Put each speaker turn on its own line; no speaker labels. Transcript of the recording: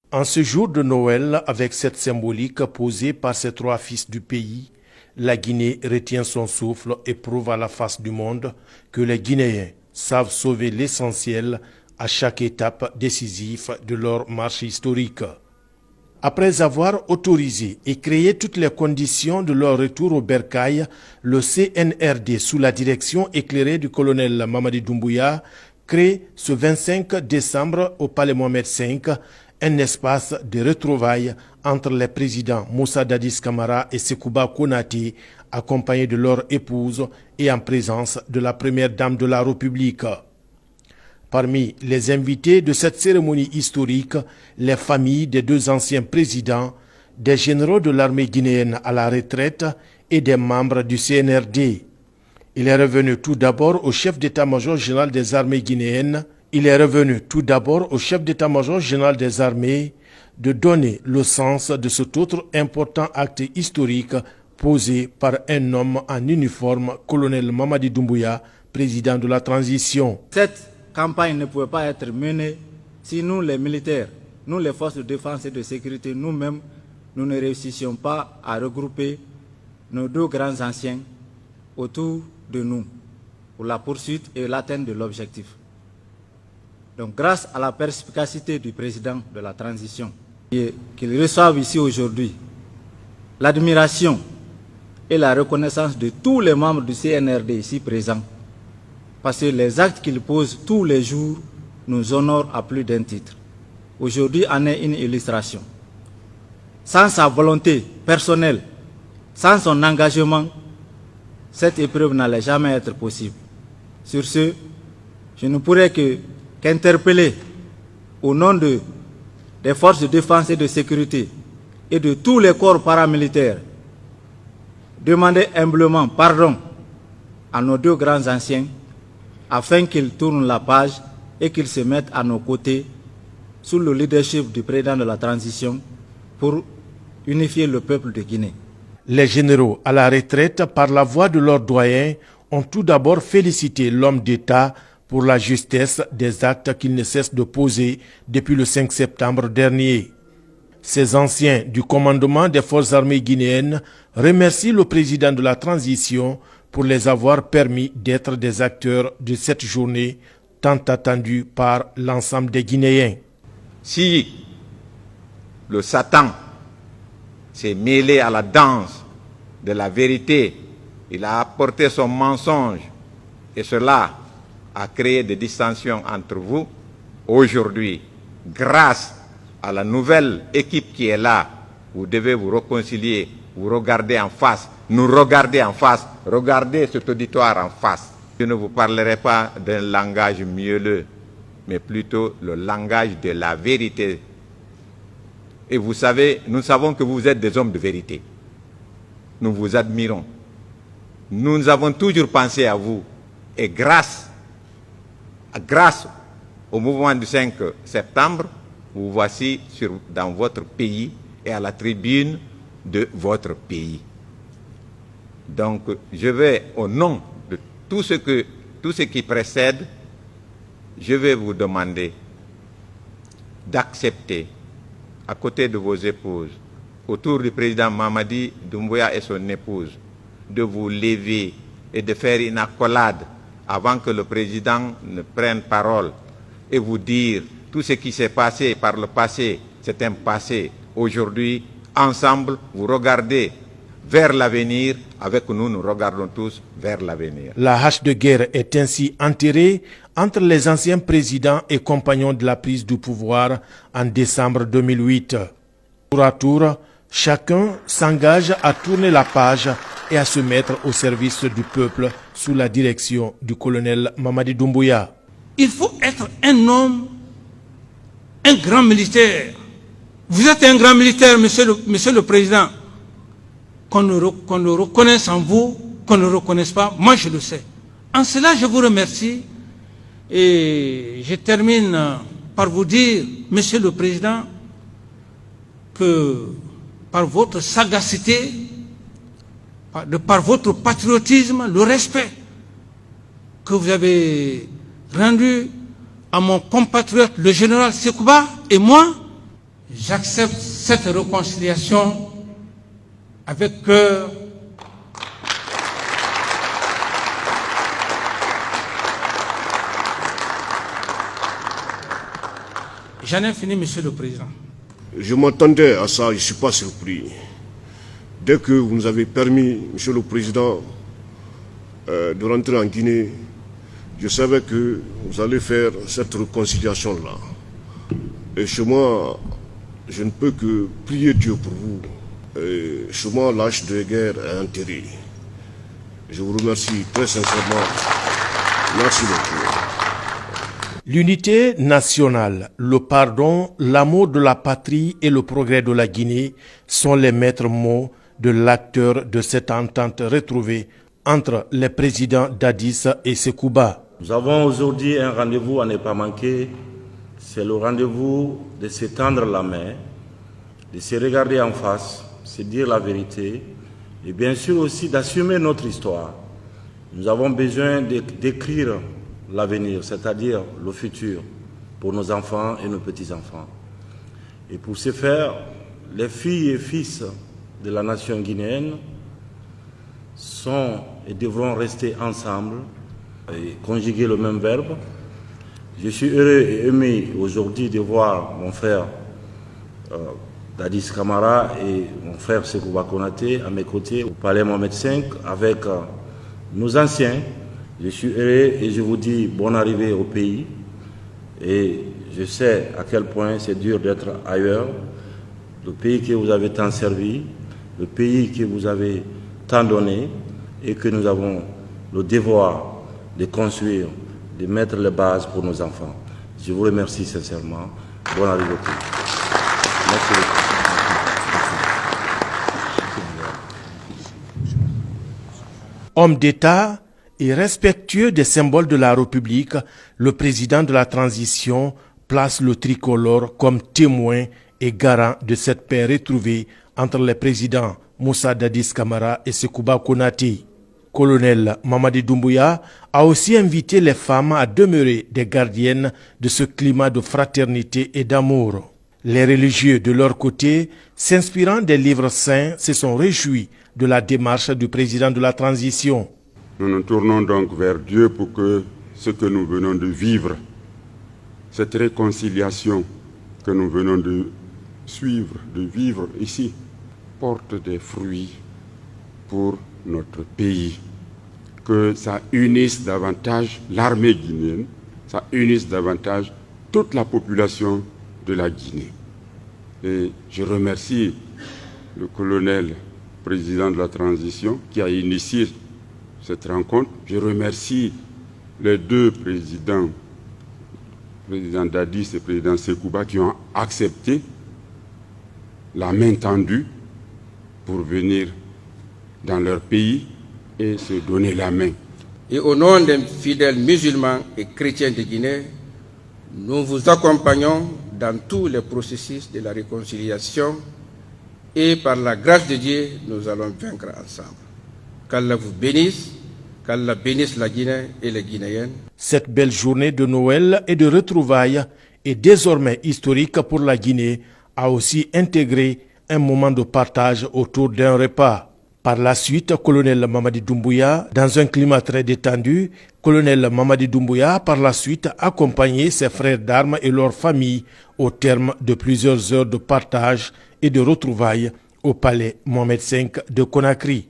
En ce jour de Noël, avec cette symbolique posée par ces trois fils du pays, la Guinée retient son souffle et prouve à la face du monde que les Guinéens savent sauver l'essentiel à chaque étape décisive de leur marche historique. Après avoir autorisé et créé toutes les conditions de leur retour au bercail, le CNRD, sous la direction éclairée du colonel Mamadi Doumbouya, crée ce 25 décembre au Palais Mohamed V un espace de retrouvailles entre les présidents Moussa Dadis Camara et Sekouba Konaté, accompagnés de leur épouse et en présence de la première dame de la République. Parmi les invités de cette cérémonie historique, les familles des deux anciens présidents, des généraux de l'armée guinéenne à la retraite et des membres du CNRD. Il est revenu tout d'abord au chef d'état-major général des armées guinéennes de donner le sens de cet autre important acte historique posé par un homme en uniforme, colonel Mamadi Doumbouya, président de la transition.
Cette campagne ne pouvait pas être menée si nous, les militaires, nous, les forces de défense et de sécurité, nous-mêmes, nous ne réussissions pas à regrouper nos deux grands anciens autour de nous pour la poursuite et l'atteinte de l'objectif. Donc, grâce à la perspicacité du président de la transition, qu'il reçoive ici aujourd'hui l'admiration et la reconnaissance de tous les membres du CNRD ici présents, parce que les actes qu'il pose tous les jours nous honorent à plus d'un titre. Aujourd'hui en est une illustration. Sans sa volonté personnelle, sans son engagement, cette épreuve n'allait jamais être possible. Sur ce, je ne pourrais qu'interpeller au nom des forces de défense et de sécurité et de tous les corps paramilitaires, demander humblement pardon à nos deux grands anciens afin qu'ils tournent la page et qu'ils se mettent à nos côtés sous le leadership du président de la transition pour unifier le peuple de Guinée.
Les généraux à la retraite, par la voix de leurs doyens, ont tout d'abord félicité l'homme d'État pour la justesse des actes qu'il ne cesse de poser depuis le 5 septembre dernier. Ces anciens du commandement des forces armées guinéennes remercient le président de la transition pour les avoir permis d'être des acteurs de cette journée tant attendue par l'ensemble des Guinéens.
Si le Satan s'est mêlé à la danse de la vérité, il a apporté son mensonge et cela a créé des dissensions entre vous. Aujourd'hui, grâce à la nouvelle équipe qui est là, vous devez vous réconcilier, vous regarder en face, nous regarder en face, regardez cet auditoire en face. Je ne vous parlerai pas d'un langage mielleux, mais plutôt le langage de la vérité. Et vous savez, nous savons que vous êtes des hommes de vérité. Nous vous admirons. Nous avons toujours pensé à vous. Et grâce au mouvement du 5 septembre, vous voici dans votre pays et à la tribune de votre pays. Donc, je vais, au nom de tout ce qui précède, je vais vous demander d'accepter, à côté de vos épouses, autour du président Mamadi Doumbouya et son épouse, de vous lever et de faire une accolade avant que le président ne prenne parole et vous dire tout ce qui s'est passé par le passé, c'est un passé. Aujourd'hui, ensemble, vous regardez vers l'avenir. Avec nous, nous regardons tous vers l'avenir.
La hache de guerre est ainsi enterrée entre les anciens présidents et compagnons de la prise du pouvoir en décembre 2008. Tour à tour, chacun s'engage à tourner la page et à se mettre au service du peuple sous la direction du colonel Mamadi Doumbouya.
Il faut être un homme, un grand militaire. Vous êtes un grand militaire, monsieur le Président. Qu'on le reconnaisse en vous, qu'on ne le reconnaisse pas, moi je le sais. En cela, je vous remercie et je termine par vous dire, monsieur le Président, que par votre sagacité, par votre patriotisme, le respect que vous avez rendu à mon compatriote, le général Sekouba, et moi, J'accepte cette réconciliation avec cœur. J'en ai fini, Monsieur le Président.
Je m'attendais à ça, je ne suis pas surpris. Dès que vous nous avez permis, Monsieur le Président, de rentrer en Guinée, je savais que vous allez faire cette réconciliation-là. Et chez moi, je ne peux que prier Dieu pour vous. Et chez moi, l'âge de guerre est enterré. Je vous remercie très sincèrement. Merci beaucoup.
L'unité nationale, le pardon, l'amour de la patrie et le progrès de la Guinée sont les maîtres mots de l'acteur de cette entente retrouvée entre les présidents Dadis et Sekouba.
Nous avons aujourd'hui un rendez-vous à ne pas manquer. C'est le rendez-vous de se tendre la main, de se regarder en face, se dire la vérité et bien sûr aussi d'assumer notre histoire. Nous avons besoin d'écrire l'avenir, c'est-à-dire le futur pour nos enfants et nos petits-enfants. Et pour ce faire, les filles et fils de la nation guinéenne sont et devront rester ensemble et conjuguer le même verbe. Je suis heureux et ému aujourd'hui de voir mon frère Dadis Camara et mon frère Sekouba Konaté à mes côtés au Palais Mohamed V avec nos anciens. Je suis heureux et je vous dis bonne arrivée au pays. Et je sais à quel point c'est dur d'être ailleurs. Le pays que vous avez tant servi, le pays que vous avez tant donné et que nous avons le devoir de construire, de mettre les bases pour nos enfants. Je vous remercie sincèrement. Bonne arrivée au pays. Merci beaucoup.
Homme d'État et respectueux des symboles de la République, le président de la transition place le tricolore comme témoin et garant de cette paix retrouvée entre les présidents Moussa Dadis Camara et Sekouba Konaté. Colonel Mamadi Doumbouya a aussi invité les femmes à demeurer des gardiennes de ce climat de fraternité et d'amour. Les religieux, de leur côté, s'inspirant des livres saints, se sont réjouis de la démarche du président de la transition.
Nous nous tournons donc vers Dieu pour que ce que nous venons de vivre, cette réconciliation que nous venons de suivre, de vivre ici, porte des fruits pour notre pays. Que ça unisse davantage l'armée guinéenne, ça unisse davantage toute la population de la Guinée. Et je remercie le colonel président de la transition qui a initié cette rencontre. Je remercie les deux présidents, président Dadis et président Sekouba, qui ont accepté la main tendue pour venir dans leur pays et se donner la main.
Et au nom des fidèles musulmans et chrétiens de Guinée, nous vous accompagnons dans tous les processus de la réconciliation et par la grâce de Dieu, nous allons vaincre ensemble. Qu'Allah vous bénisse, qu'Allah bénisse la Guinée et les Guinéennes.
Cette belle journée de Noël et de retrouvailles est désormais historique pour la Guinée, a aussi intégré un moment de partage autour d'un repas. Par la suite, colonel Mamadi Doumbouya, dans un climat très détendu, colonel Mamadi Doumbouya, par la suite, accompagné ses frères d'armes et leurs familles au terme de plusieurs heures de partage et de retrouvailles au palais Mohamed V de Conakry.